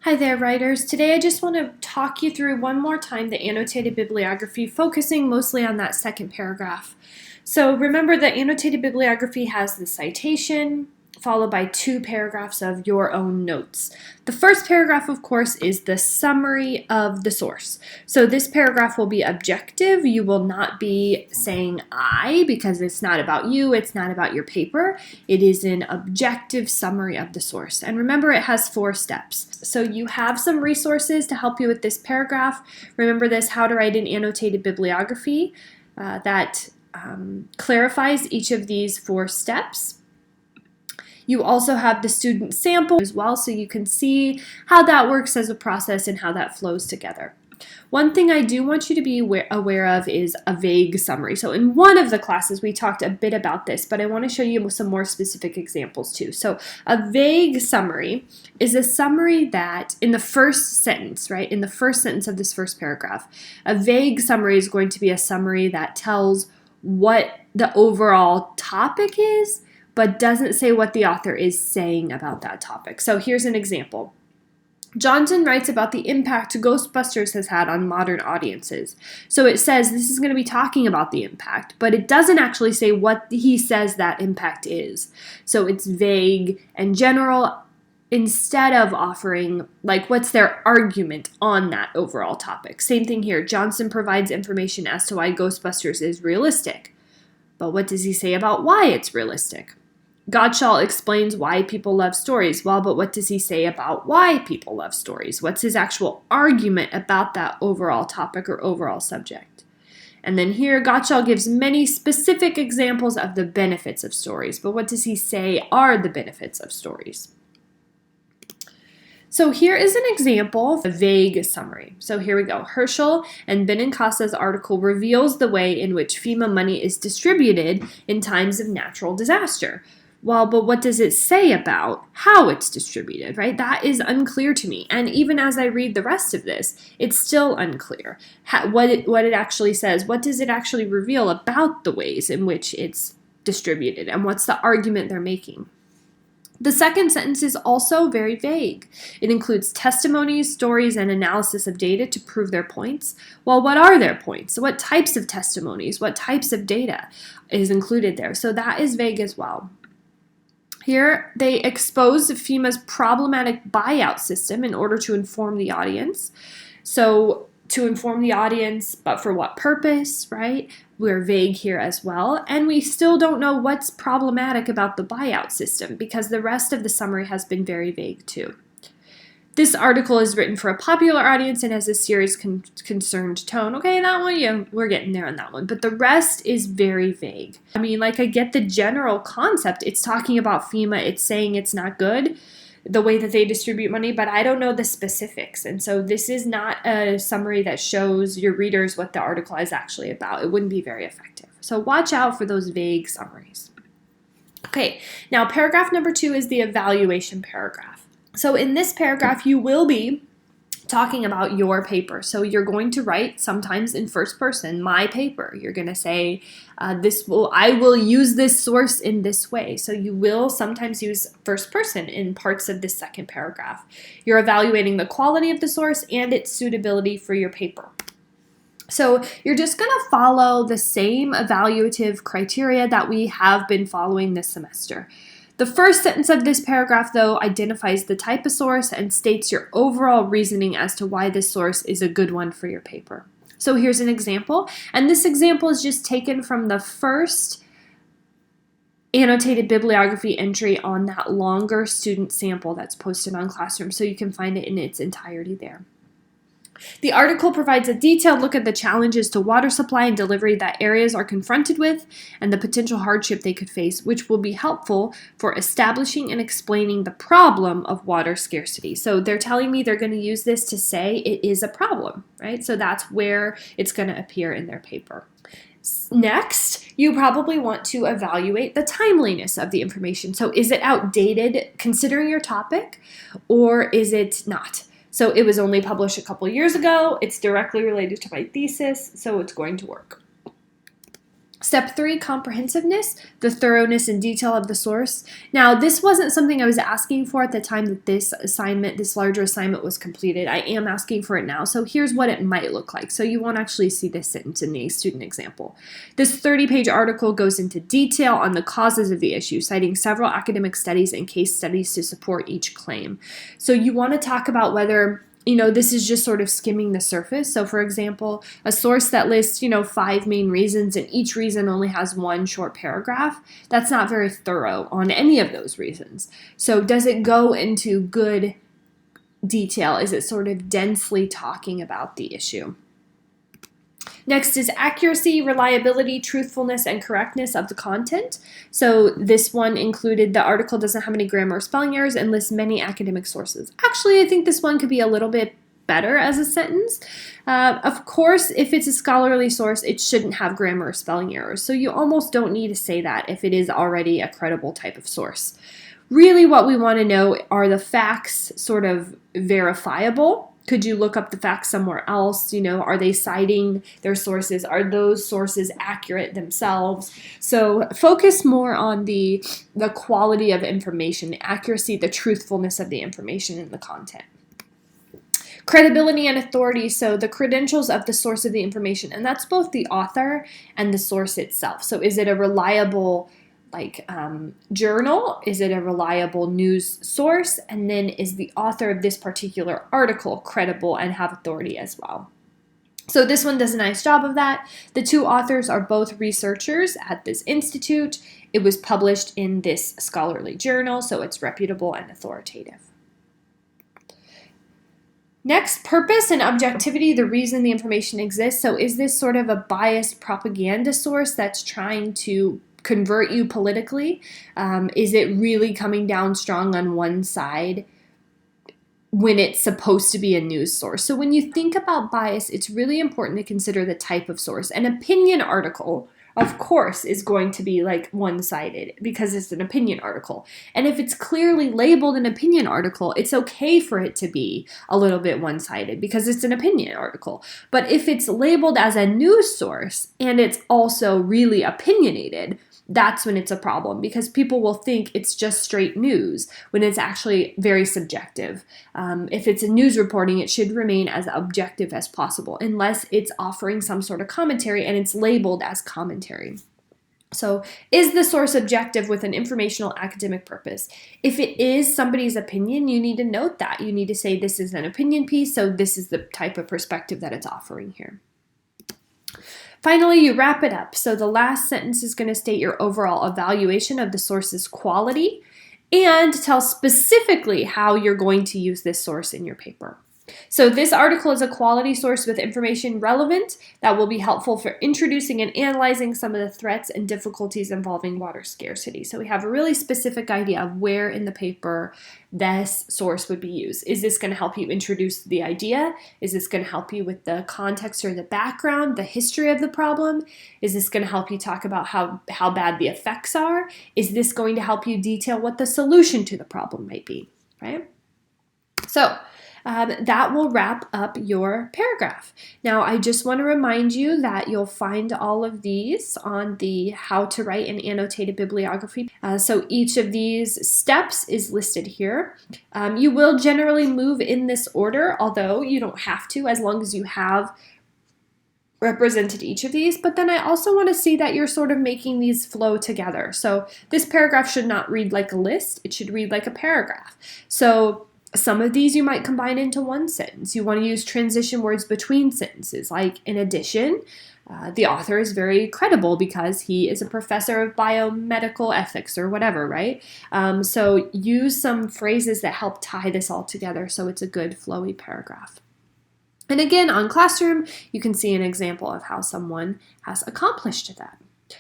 Hi there, writers. Today I just want to talk you through one more time the annotated bibliography, focusing mostly on that second paragraph. So remember the annotated bibliography has the citation, followed by 2 paragraphs of your own notes. The first paragraph, of course, is the summary of the source. So this paragraph will be objective. You will not be saying I, because it's not about you, it's not about your paper. It is an objective summary of the source. And remember, it has 4 steps. So you have some resources to help you with this paragraph. Remember this, How to Write an Annotated Bibliography, that clarifies each of these 4 steps. You also have the student sample as well, so you can see how that works as a process and how that flows together. One thing I do want you to be aware of is a vague summary. So in one of the classes, we talked a bit about this, but I want to show you some more specific examples too. So a vague summary is a summary that in the first sentence, right, in the first sentence of this first paragraph, a vague summary is going to be a summary that tells what the overall topic is, but doesn't say what the author is saying about that topic. So here's an example. Johnson writes about the impact Ghostbusters has had on modern audiences. So it says this is going to be talking about the impact, but it doesn't actually say what he says that impact is. So it's vague and general instead of offering, like, what's their argument on that overall topic. Same thing here. Johnson provides information as to why Ghostbusters is realistic. But what does he say about why it's realistic? Gottschall explains why people love stories. Well, but what does he say about why people love stories? What's his actual argument about that overall topic or overall subject? And then here, Gottschall gives many specific examples of the benefits of stories. But what does he say are the benefits of stories? So here is an example of a vague summary. So here we go. Herschel and Benencasa's article reveals the way in which FEMA money is distributed in times of natural disaster. Well, but what does it say about how it's distributed, right? That is unclear to me. And even as I read the rest of this, it's still unclear what it actually says. What does it actually reveal about the ways in which it's distributed, and what's the argument they're making? The second sentence is also very vague. It includes testimonies, stories, and analysis of data to prove their points. Well, what are their points? What types of testimonies, what types of data is included there? So that is vague as well. Here, they expose FEMA's problematic buyout system in order to inform the audience. So to inform the audience, but for what purpose, right? We're vague here as well. And we still don't know what's problematic about the buyout system because the rest of the summary has been very vague too. This article is written for a popular audience and has a serious concerned tone. Okay, that one, yeah, we're getting there on that one. But the rest is very vague. I mean, like, I get the general concept. It's talking about FEMA. It's saying it's not good, the way that they distribute money, but I don't know the specifics. And so this is not a summary that shows your readers what the article is actually about. It wouldn't be very effective. So watch out for those vague summaries. Okay, now paragraph number 2 is the evaluation paragraph. So in this paragraph, you will be talking about your paper. So you're going to write sometimes in first person, my paper. You're going to say, I will use this source in this way. So you will sometimes use first person in parts of this second paragraph. You're evaluating the quality of the source and its suitability for your paper. So you're just going to follow the same evaluative criteria that we have been following this semester. The first sentence of this paragraph, though, identifies the type of source and states your overall reasoning as to why this source is a good one for your paper. So here's an example, and this example is just taken from the first annotated bibliography entry on that longer student sample that's posted on Classroom, so you can find it in its entirety there. The article provides a detailed look at the challenges to water supply and delivery that areas are confronted with and the potential hardship they could face, which will be helpful for establishing and explaining the problem of water scarcity. So they're telling me they're going to use this to say it is a problem, right? So that's where it's going to appear in their paper. Next, you probably want to evaluate the timeliness of the information. So is it outdated considering your topic, or is it not? So it was only published a couple years ago. It's directly related to my thesis, so it's going to work. Step 3, comprehensiveness, the thoroughness and detail of the source. Now, this wasn't something I was asking for at the time that this larger assignment was completed. I am asking for it now, so here's what it might look like. So you won't actually see this sentence in the student example. This 30-page article goes into detail on the causes of the issue, citing several academic studies and case studies to support each claim. So you want to talk about whether this is just sort of skimming the surface. So for example, a source that lists, 5 main reasons and each reason only has one short paragraph, that's not very thorough on any of those reasons. So does it go into good detail? Is it sort of densely talking about the issue? Next is accuracy, reliability, truthfulness, and correctness of the content. So this one included the article doesn't have any grammar or spelling errors and lists many academic sources. Actually, I think this one could be a little bit better as a sentence. Of course, if it's a scholarly source, it shouldn't have grammar or spelling errors. So you almost don't need to say that if it is already a credible type of source. Really, what we want to know are the facts sort of verifiable. Could you look up the facts somewhere else? Are they citing their sources? Are those sources accurate themselves? So focus more on the quality of information, the accuracy, the truthfulness of the information in the content. Credibility and authority, so the credentials of the source of the information, and that's both the author and the source itself. So is it a reliable journal? Is it a reliable news source? And then is the author of this particular article credible and have authority as well? So this one does a nice job of that. The two authors are both researchers at this institute. It was published in this scholarly journal, so it's reputable and authoritative. Next, purpose and objectivity, the reason the information exists. So is this sort of a biased propaganda source that's trying to convert you politically? Is it really coming down strong on one side when it's supposed to be a news source? So when you think about bias, it's really important to consider the type of source. An opinion article, of course, is going to be one-sided because it's an opinion article. And if it's clearly labeled an opinion article, it's okay for it to be a little bit one-sided because it's an opinion article. But if it's labeled as a news source and it's also really opinionated, that's when it's a problem because people will think it's just straight news when it's actually very subjective. If it's a news reporting, it should remain as objective as possible unless it's offering some sort of commentary and it's labeled as commentary. So is the source objective with an informational academic purpose? If it is somebody's opinion, you need to note that. You need to say this is an opinion piece, so this is the type of perspective that it's offering here. Finally, you wrap it up. So the last sentence is going to state your overall evaluation of the source's quality and tell specifically how you're going to use this source in your paper. So this article is a quality source with information relevant that will be helpful for introducing and analyzing some of the threats and difficulties involving water scarcity. So we have a really specific idea of where in the paper this source would be used. Is this going to help you introduce the idea? Is this going to help you with the context or the background, the history of the problem? Is this going to help you talk about how bad the effects are? Is this going to help you detail what the solution to the problem might be, right? So that will wrap up your paragraph. Now, I just want to remind you that you'll find all of these on the How to Write an Annotated Bibliography. So each of these steps is listed here. You will generally move in this order, although you don't have to as long as you have represented each of these. But then I also want to see that you're sort of making these flow together. So this paragraph should not read like a list. It should read like a paragraph. So some of these you might combine into one sentence. You want to use transition words between sentences, like in addition, the author is very credible because he is a professor of biomedical ethics or whatever, right? So use some phrases that help tie this all together so it's a good flowy paragraph. And again, on Classroom, you can see an example of how someone has accomplished that.